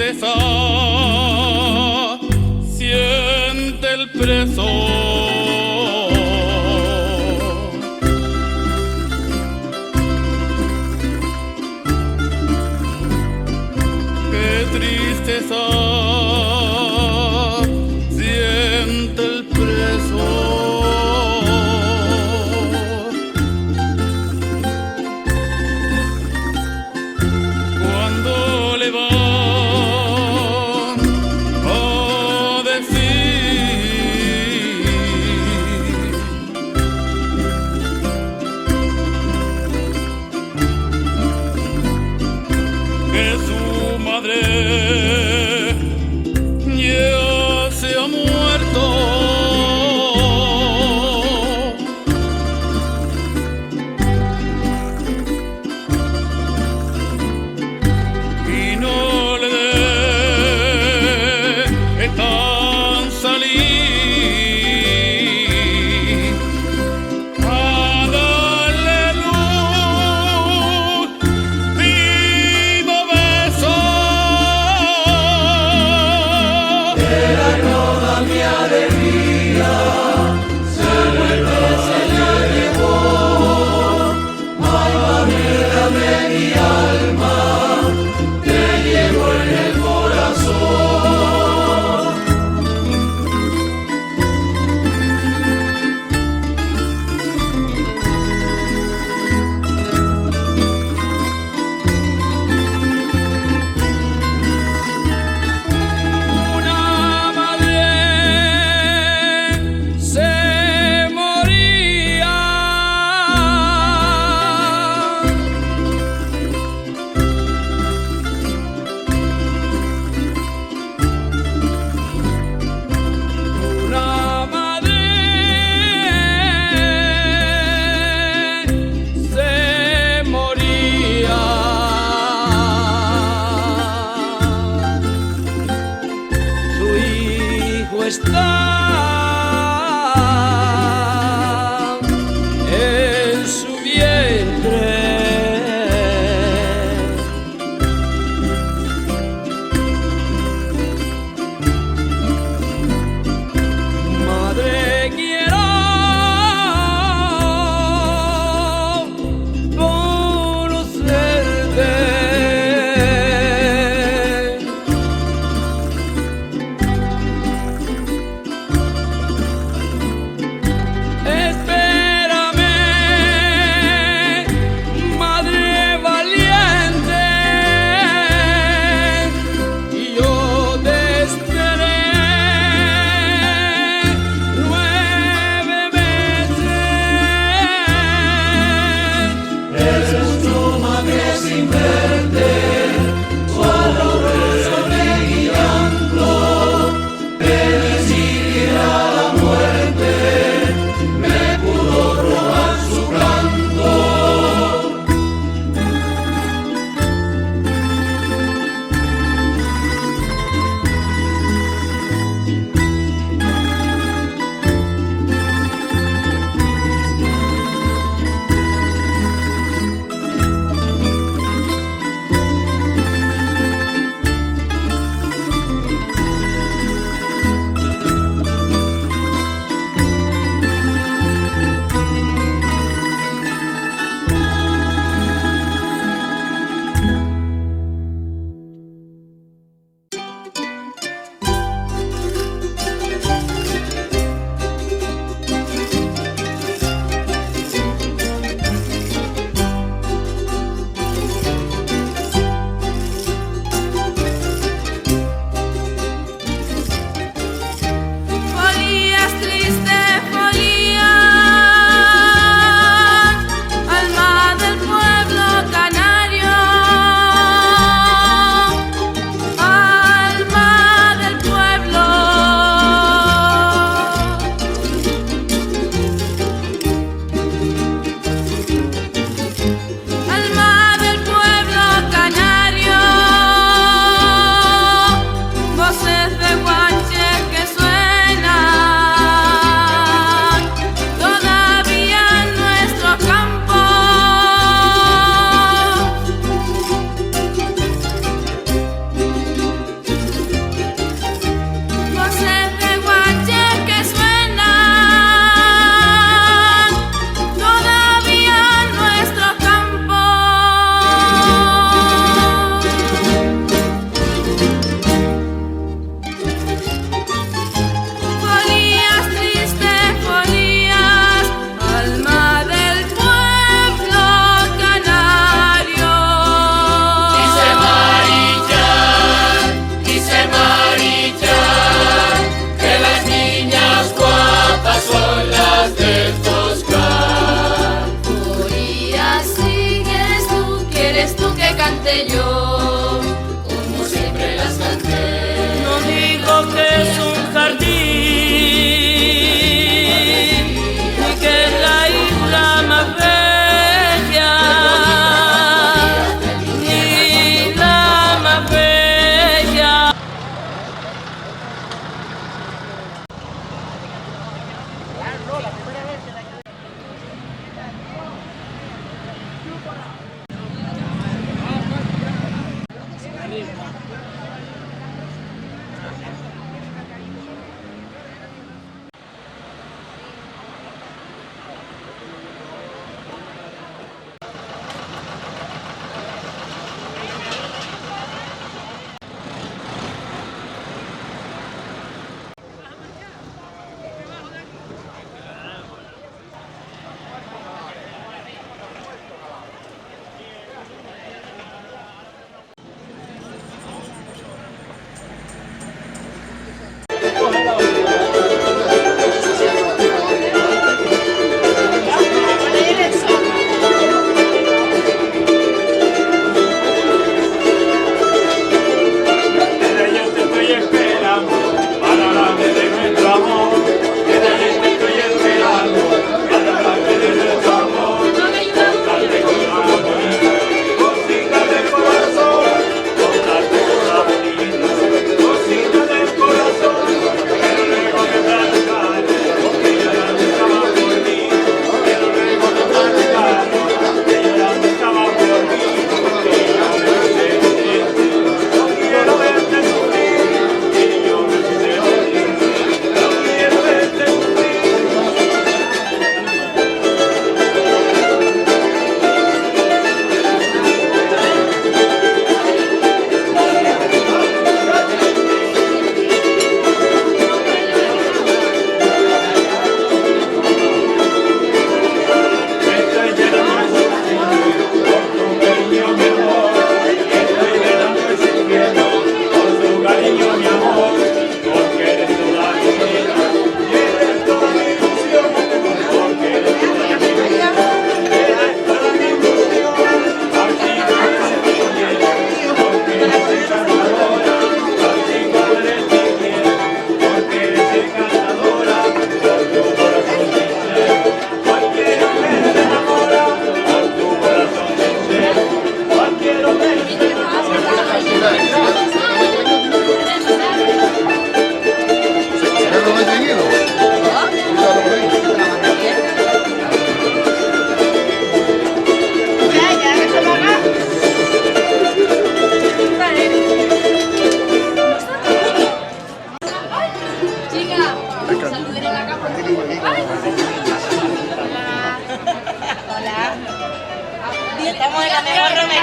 tristeza siente el preso. Qué tristeza siente el preso. Cuando le van a decir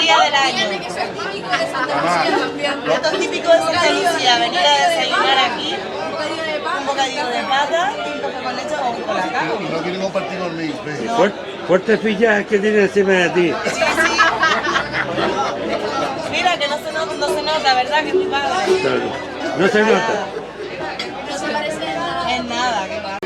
día del año. Esto es típico de Santa Lucía, venir a desayunar aquí, un bocadillo de pata y un café con leche o un colacao. Y no quieren compartir conmigo. No. Fuerte fichaje que tiene encima de ti. Sí, sí. Mira que no se nota, ¿verdad? Que es mi padre. No se nota. No se parece en nada. En nada, que va.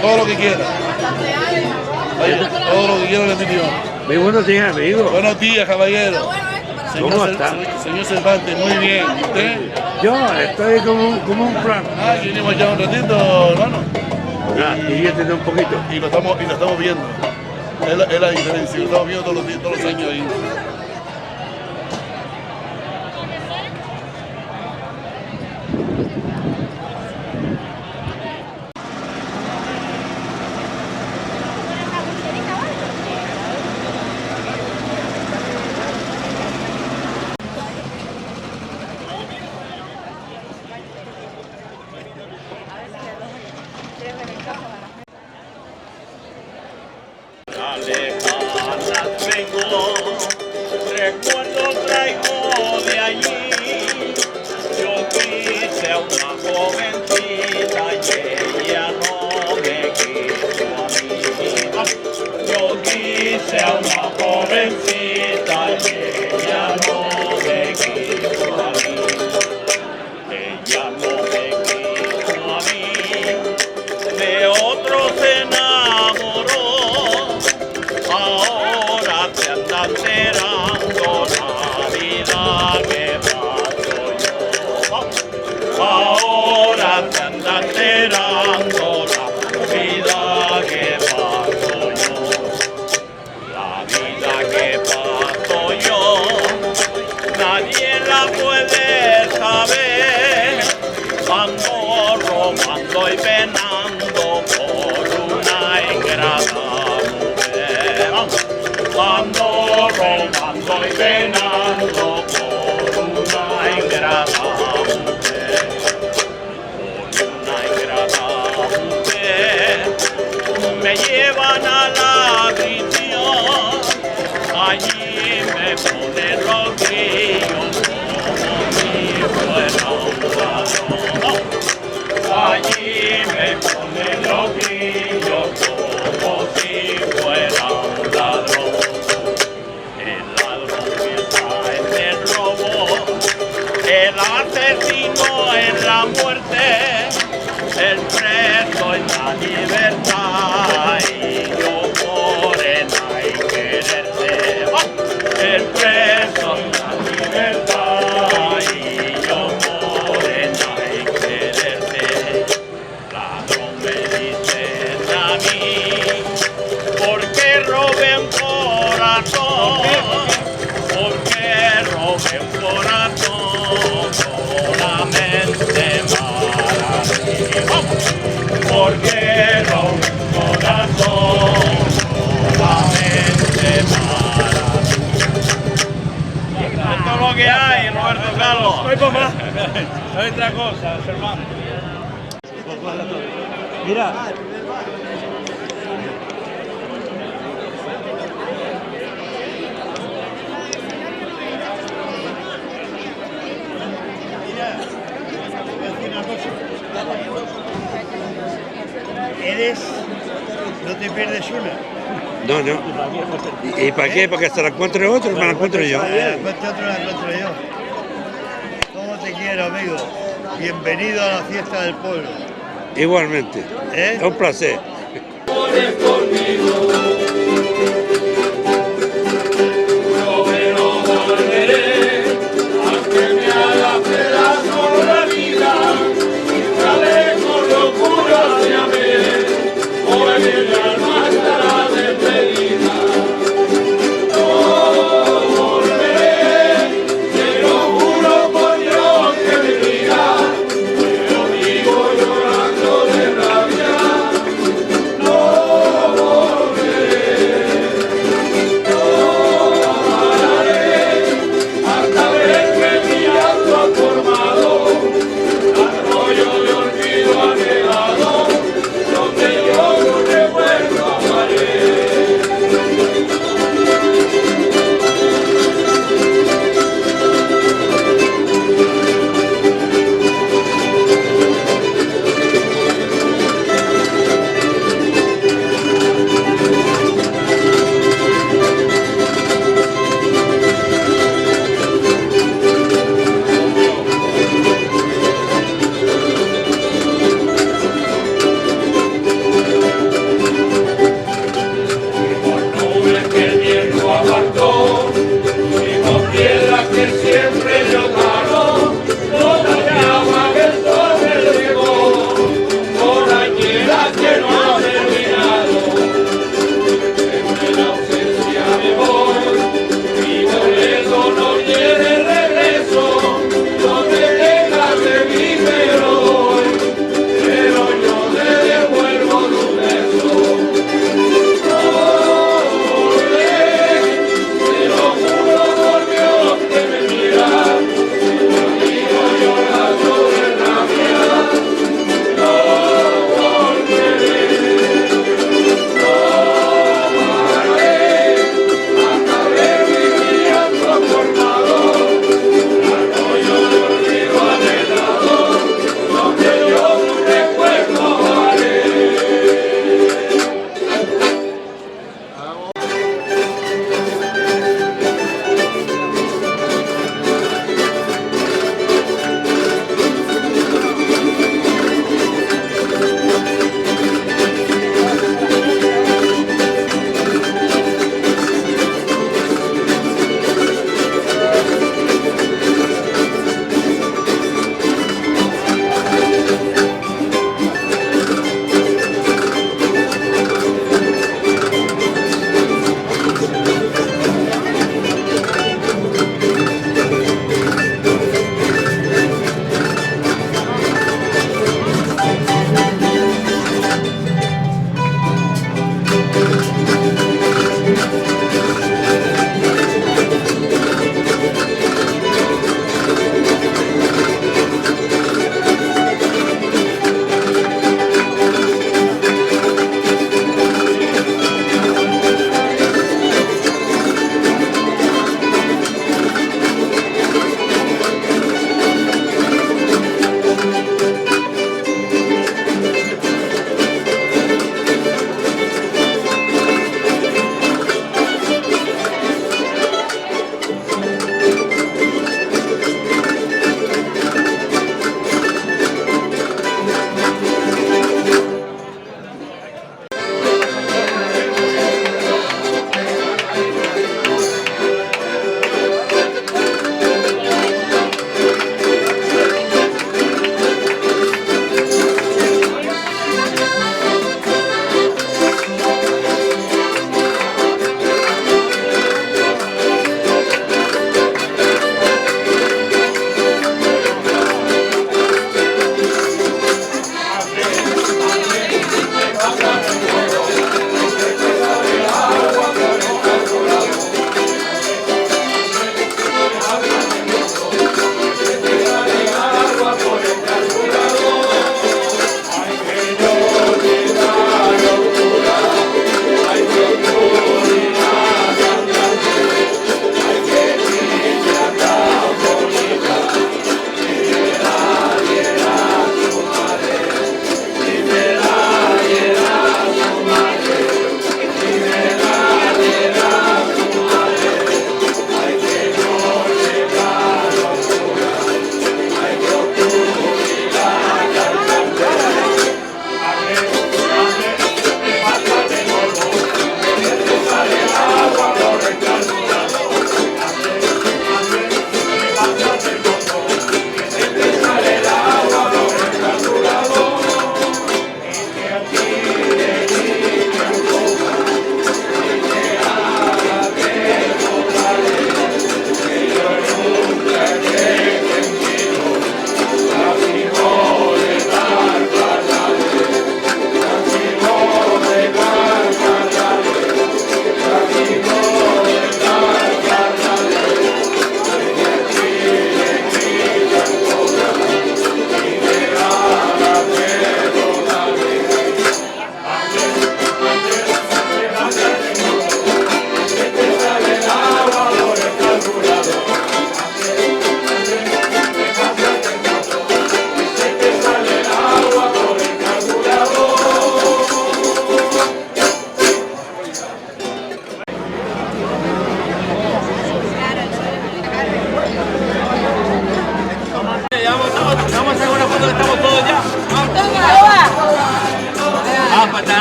Todo lo que quiera. Todo lo que quiera le pidió. Muy buenos días, amigo. Buenos días, caballero. ¿Cómo está? Señor Cervantes, muy bien. ¿Usted? Yo estoy como un plan. Aquí venimos ya un ratito, hermano. Diviértete un poquito. Y lo estamos viendo. Es la diferencia. Lo estamos viendo todos los años ahí. Alejadas vengo, recuerdo traigo de allí. Yo quise a una jovencita y ella no me quiso a mí. robando y penando por una ingrata mujer. Ando robando y penando por una ingrata mujer. Por una ingrata mujer. Me llevan a la prisión. Allí me ponen los grillos como si fuera un ladrón. Allí me ponen los grillos como si fuera un ladrón. El ladrón que está en el robo, el asesino en la muerte, el preso en la libertad y yo morena y quererte. El preso en la libertad y yo morena y quererte. Ladrón me dicen a mí, porque robé un corazón, porque robé un corazón solamente para ti. Porque robé un corazón solamente para ti. Esto es lo que hay, Roberto Carlos. No hay papá. No hay otra cosa, hermano. Mira. ¿No te pierdes una? No, no. ¿Y para qué? ¿Para que se la encuentre otro? Me la encuentro yo. La encuentro otro, la encuentro yo. ¿Cómo te quiero, amigo? Bienvenido a la fiesta del pueblo. Igualmente. ¿Eh? Es un placer. No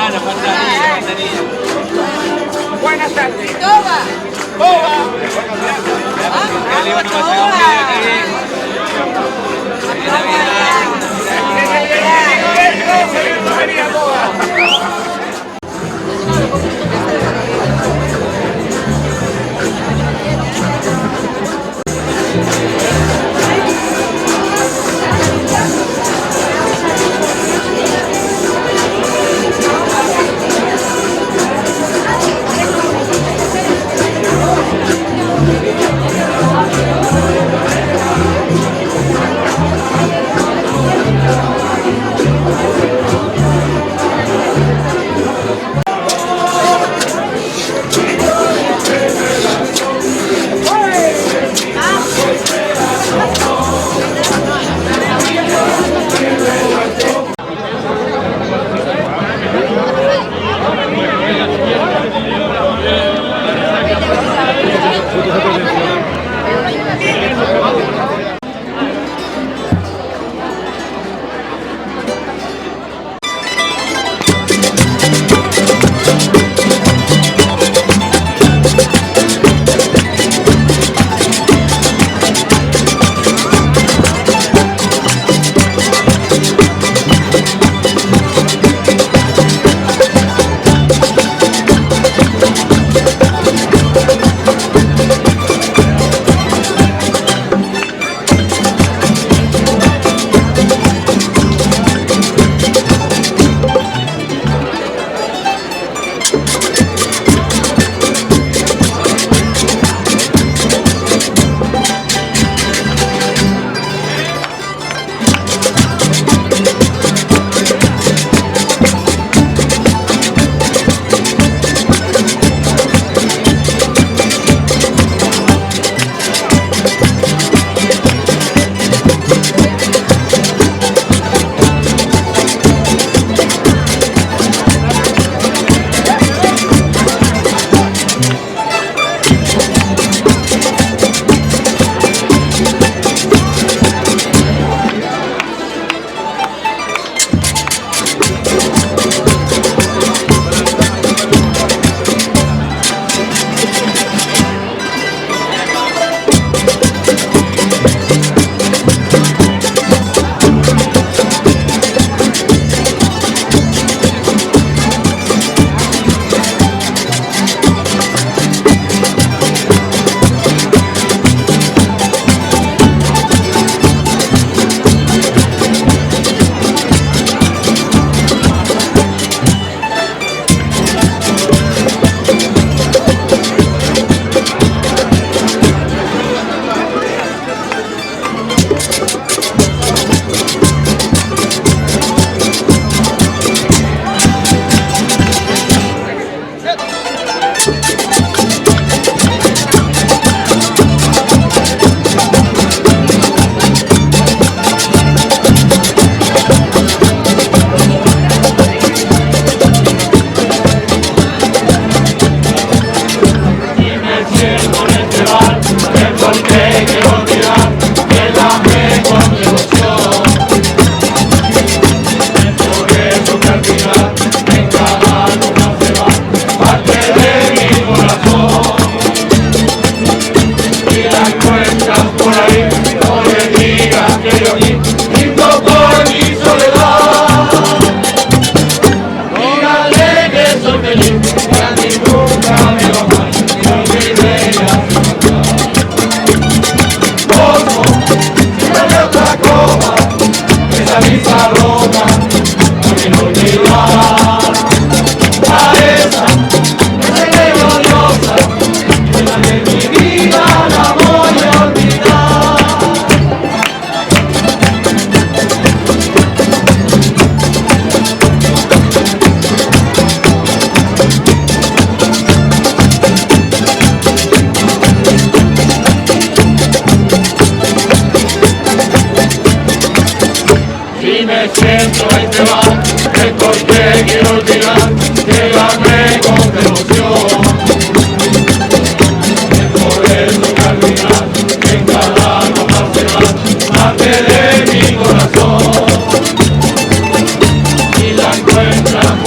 Claro, faltaría. Buenas tardes. Toma. Boba. El libro va a sacar un video aquí.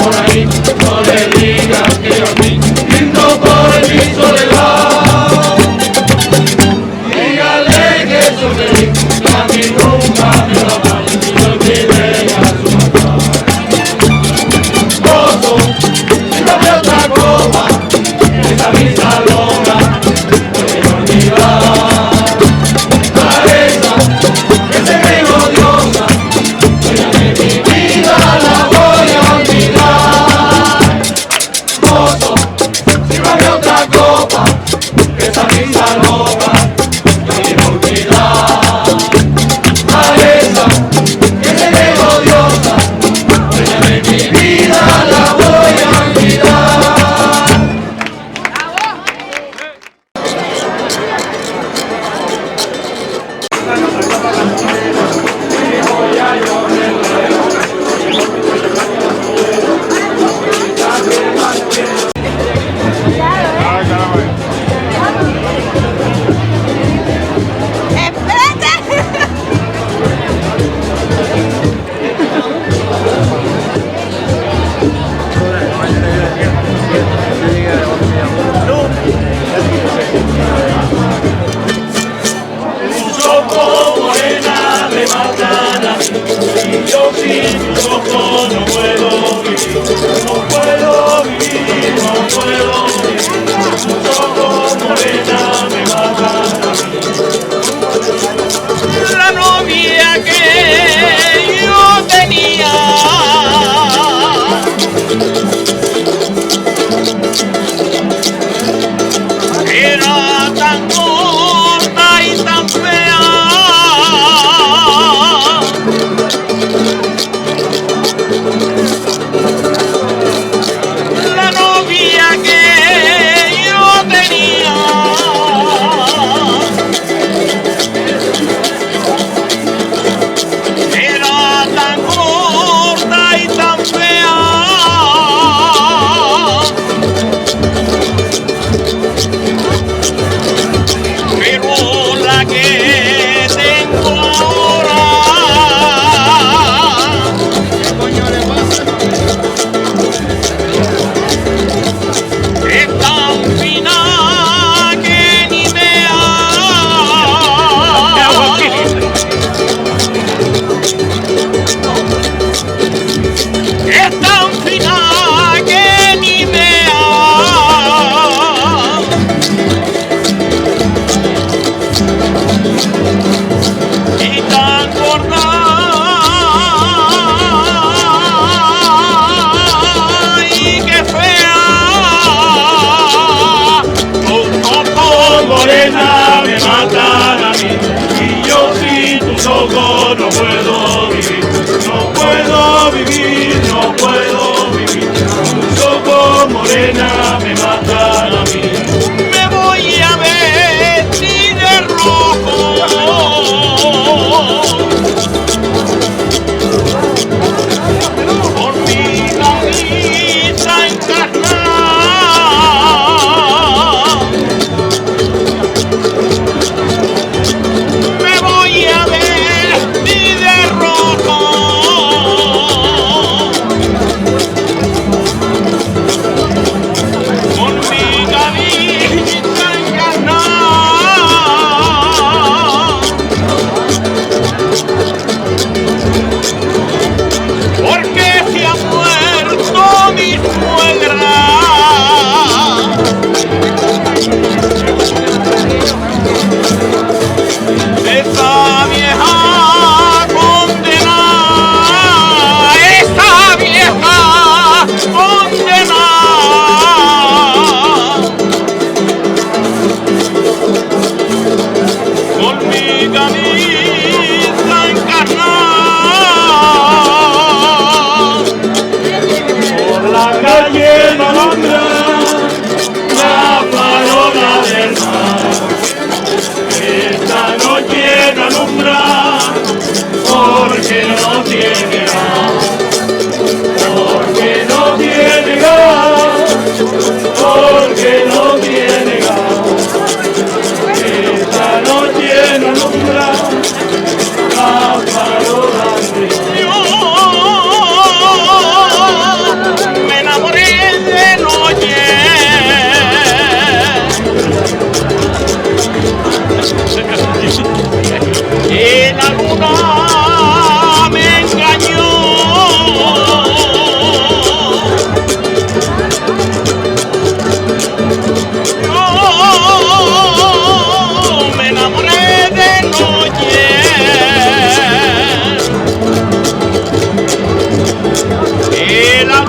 por ahí, no le digas que a mí brindo por mi soledad. Dígale que soy feliz, que a mí nunca me va mal, y no olvide a su mamá. Gozo, dame otra copa, esa brisa loca, puede olvidar. A esa que se me odiosa, de mi vida la voy a olvidar.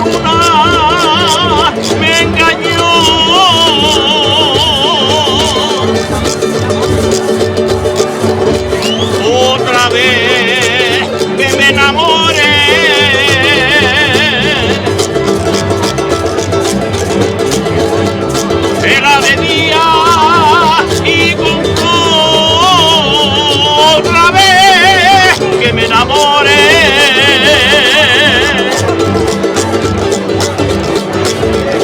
luna me engañó. Otra vez que me enamoré. Era de día y con otra vez que me enamoré.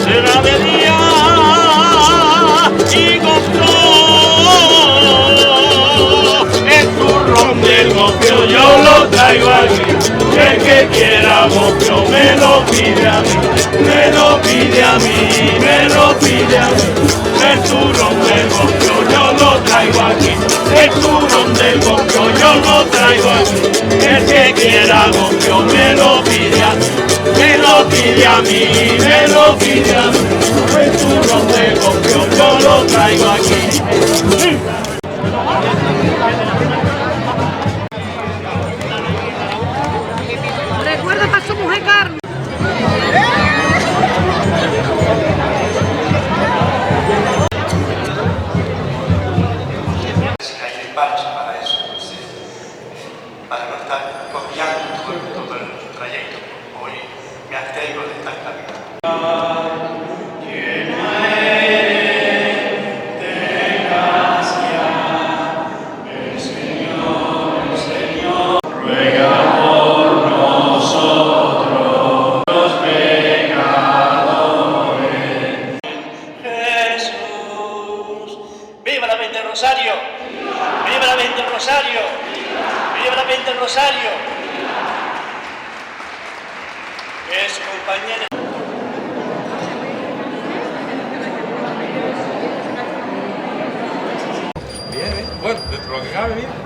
Era de día y con el turrón del gofio yo lo traigo aquí. El que quiera gofio me lo pide a mí, me lo pide a mí, me lo pide a mí. El turrón del gofio yo lo traigo aquí. El turrón del gofio yo lo traigo aquí. El que quiera gofio me lo pide a mí, me lo pide a mí, me lo pide a mí. El turrón del gofio yo lo traigo aquí. Recuerda para su mujer Carmen. Hay despacho para eso, para no estar copiando todo el trayecto. Hoy me abstengo de estar caminando. ¡Viva la Virgen del Rosario! ¡Viva la Virgen del Rosario! ¡Viva la Virgen del Rosario! Es compañera. Bien, ¿eh? Bueno, dentro de lo que cabe, bien.